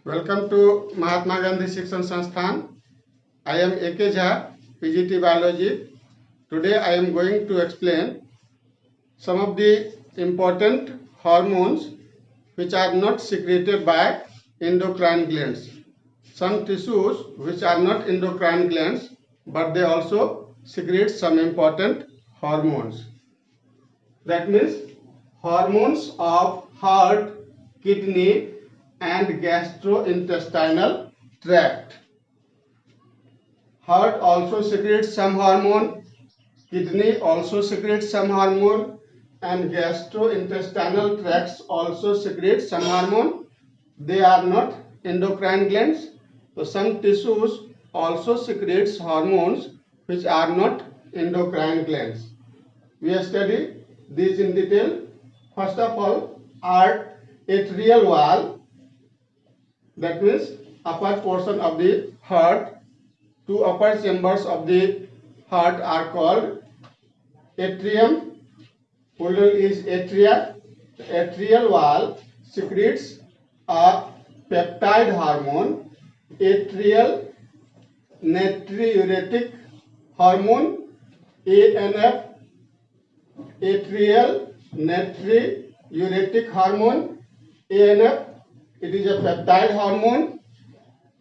Welcome to Mahatma Gandhi Shikshan Sansthan. I am A.K. Jha, PGT Biology. Today I am going to explain some of the important hormones which are not secreted by endocrine glands. Some tissues which are not endocrine glands, but they also secrete some important hormones. That means hormones of heart, kidney, and gastrointestinal tract. Heart also secretes some hormone, kidney also secretes some hormone, and gastrointestinal tracts also secrete some hormone. They are not endocrine glands. So some tissues also secretes hormones which are not endocrine glands. We study these in detail. First of all, arterial wall, that means upper portion of the heart. Two upper chambers of the heart are called atrium. Plural is atria. The atrial wall secretes a peptide hormone, atrial natriuretic hormone, ANF, atrial natriuretic hormone, ANF. It is a peptide hormone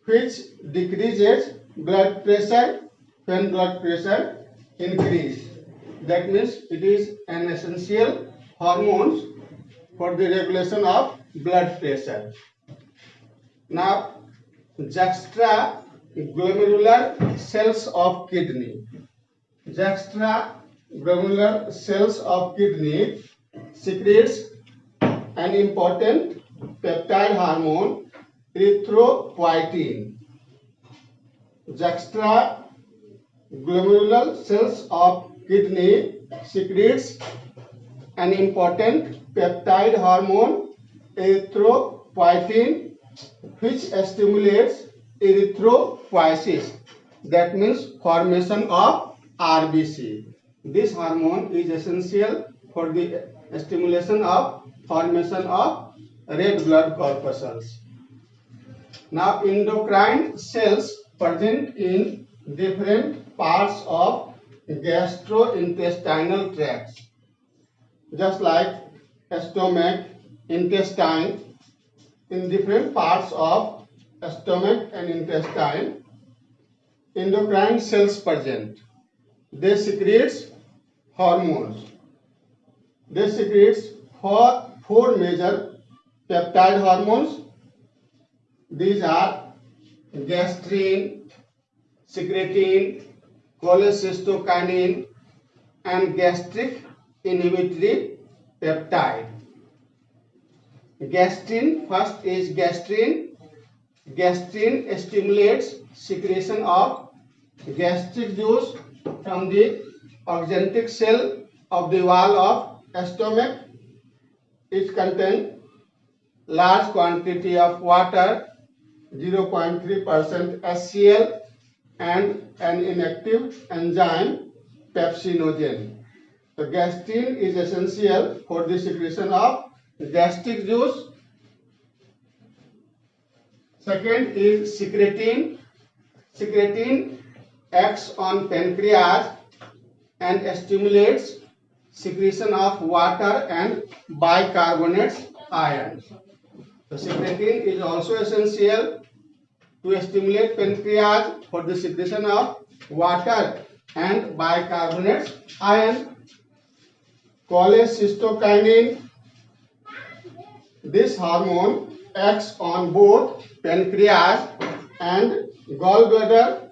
which decreases blood pressure when blood pressure increases. That means it is an essential hormone for the regulation of blood pressure. Now, juxtaglomerular cells of kidney. Juxtaglomerular cells of kidney secretes an important peptide hormone, erythropoietin. Juxtaglomerular cells of kidney secretes an important peptide hormone, erythropoietin, which stimulates erythropoiesis. That means formation of RBC. This hormone is essential for the stimulation of formation of red blood corpuscles. Now, endocrine cells present in different parts of gastrointestinal tracts, just like stomach, intestine. In different parts of stomach and intestine, endocrine cells present. They secrete hormones. They secrete four major peptide hormones. These are gastrin, secretin, cholecystokinin, and gastric inhibitory peptide. Gastrin, first is gastrin. Gastrin stimulates secretion of gastric juice from the oxyntic cell of the wall of stomach. It contains large quantity of water, 0.3% HCl, and an inactive enzyme, pepsinogen. So gastrin is essential for the secretion of gastric juice. Second is secretin. Secretin acts on pancreas and stimulates secretion of water and bicarbonate ions. So secretin is also essential to stimulate pancreas for the secretion of water and bicarbonate ion. Cholecystokinin. This hormone acts on both pancreas and gallbladder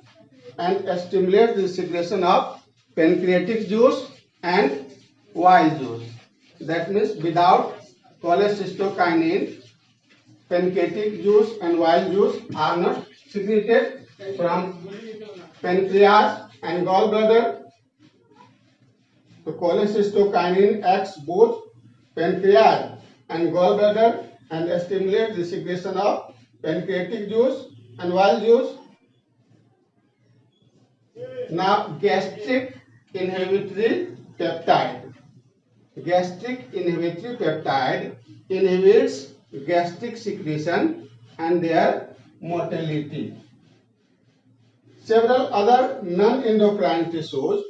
and stimulates the secretion of pancreatic juice and bile juice. That means without cholecystokinin, pancreatic juice and bile juice are not secreted from pancreas and gallbladder. So cholecystokinin acts both pancreas and gallbladder and stimulates the secretion of pancreatic juice and bile juice. Now, gastric inhibitory peptide. Gastric inhibitory peptide inhibits gastric secretion and their motility. Several other non-endocrine tissues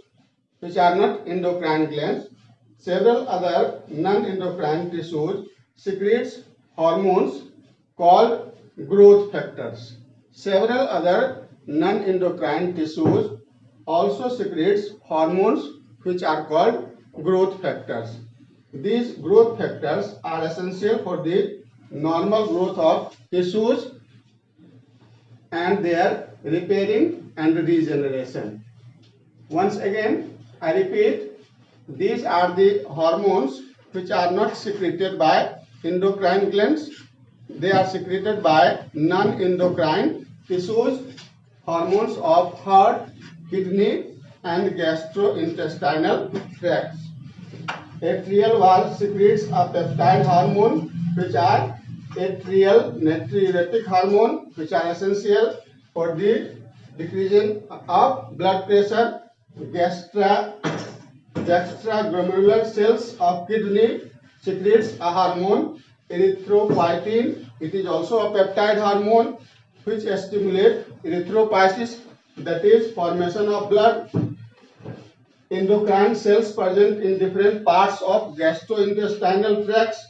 which are not endocrine glands, several other non-endocrine tissues secretes hormones called growth factors. Several other non-endocrine tissues also secretes hormones which are called growth factors. These growth factors are essential for the normal growth of tissues and their repairing and regeneration. Once again, I repeat, these are the hormones which are not secreted by endocrine glands. They are secreted by non-endocrine tissues, hormones of heart, kidney and gastrointestinal tracts. Atrial wall secretes a peptide hormone which are atrial natriuretic hormone which are essential for the decreasing of blood pressure. Juxtaglomerular cells of kidney secretes a hormone erythropoietin. It is also a peptide hormone which stimulates erythropoiesis, that is formation of blood. Endocrine cells present in different parts of gastrointestinal tracts.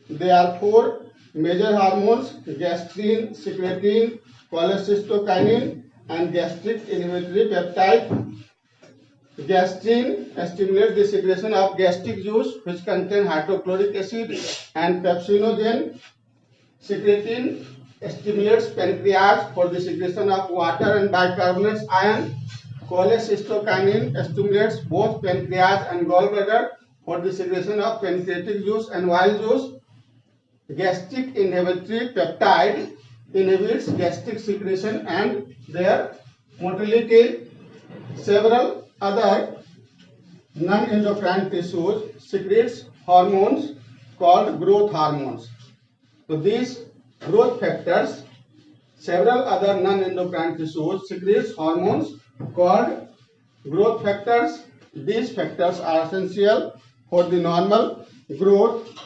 There are four major hormones: gastrin, secretin, cholecystokinin and gastric inhibitory peptide. Gastrin stimulates the secretion of gastric juice which contain hydrochloric acid and pepsinogen. Secretin stimulates pancreas for the secretion of water and bicarbonate ion. Cholecystokinin stimulates both pancreas and gallbladder for the secretion of pancreatic juice and bile juice. Gastric inhibitory peptide inhibits gastric secretion and their motility. Several other non-endocrine tissues secretes hormones called growth hormones. So these growth factors, several other non-endocrine tissues secretes hormones called growth factors. These factors are essential for the normal growth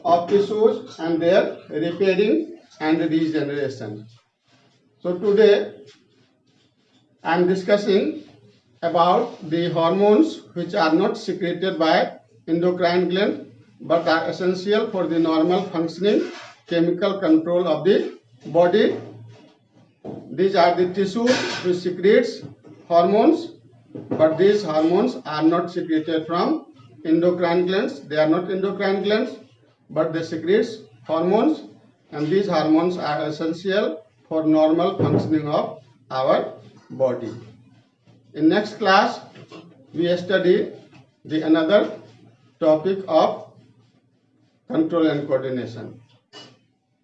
of tissues and their repairing and regeneration. So today I am discussing about the hormones which are not secreted by endocrine gland but are essential for the normal functioning chemical control of the body. These are the tissues which secretes hormones, but these hormones are not secreted from endocrine glands. They are not endocrine glands, but they secretes hormones, and these hormones are essential for normal functioning of our body. In next class, we study the another topic of control and coordination.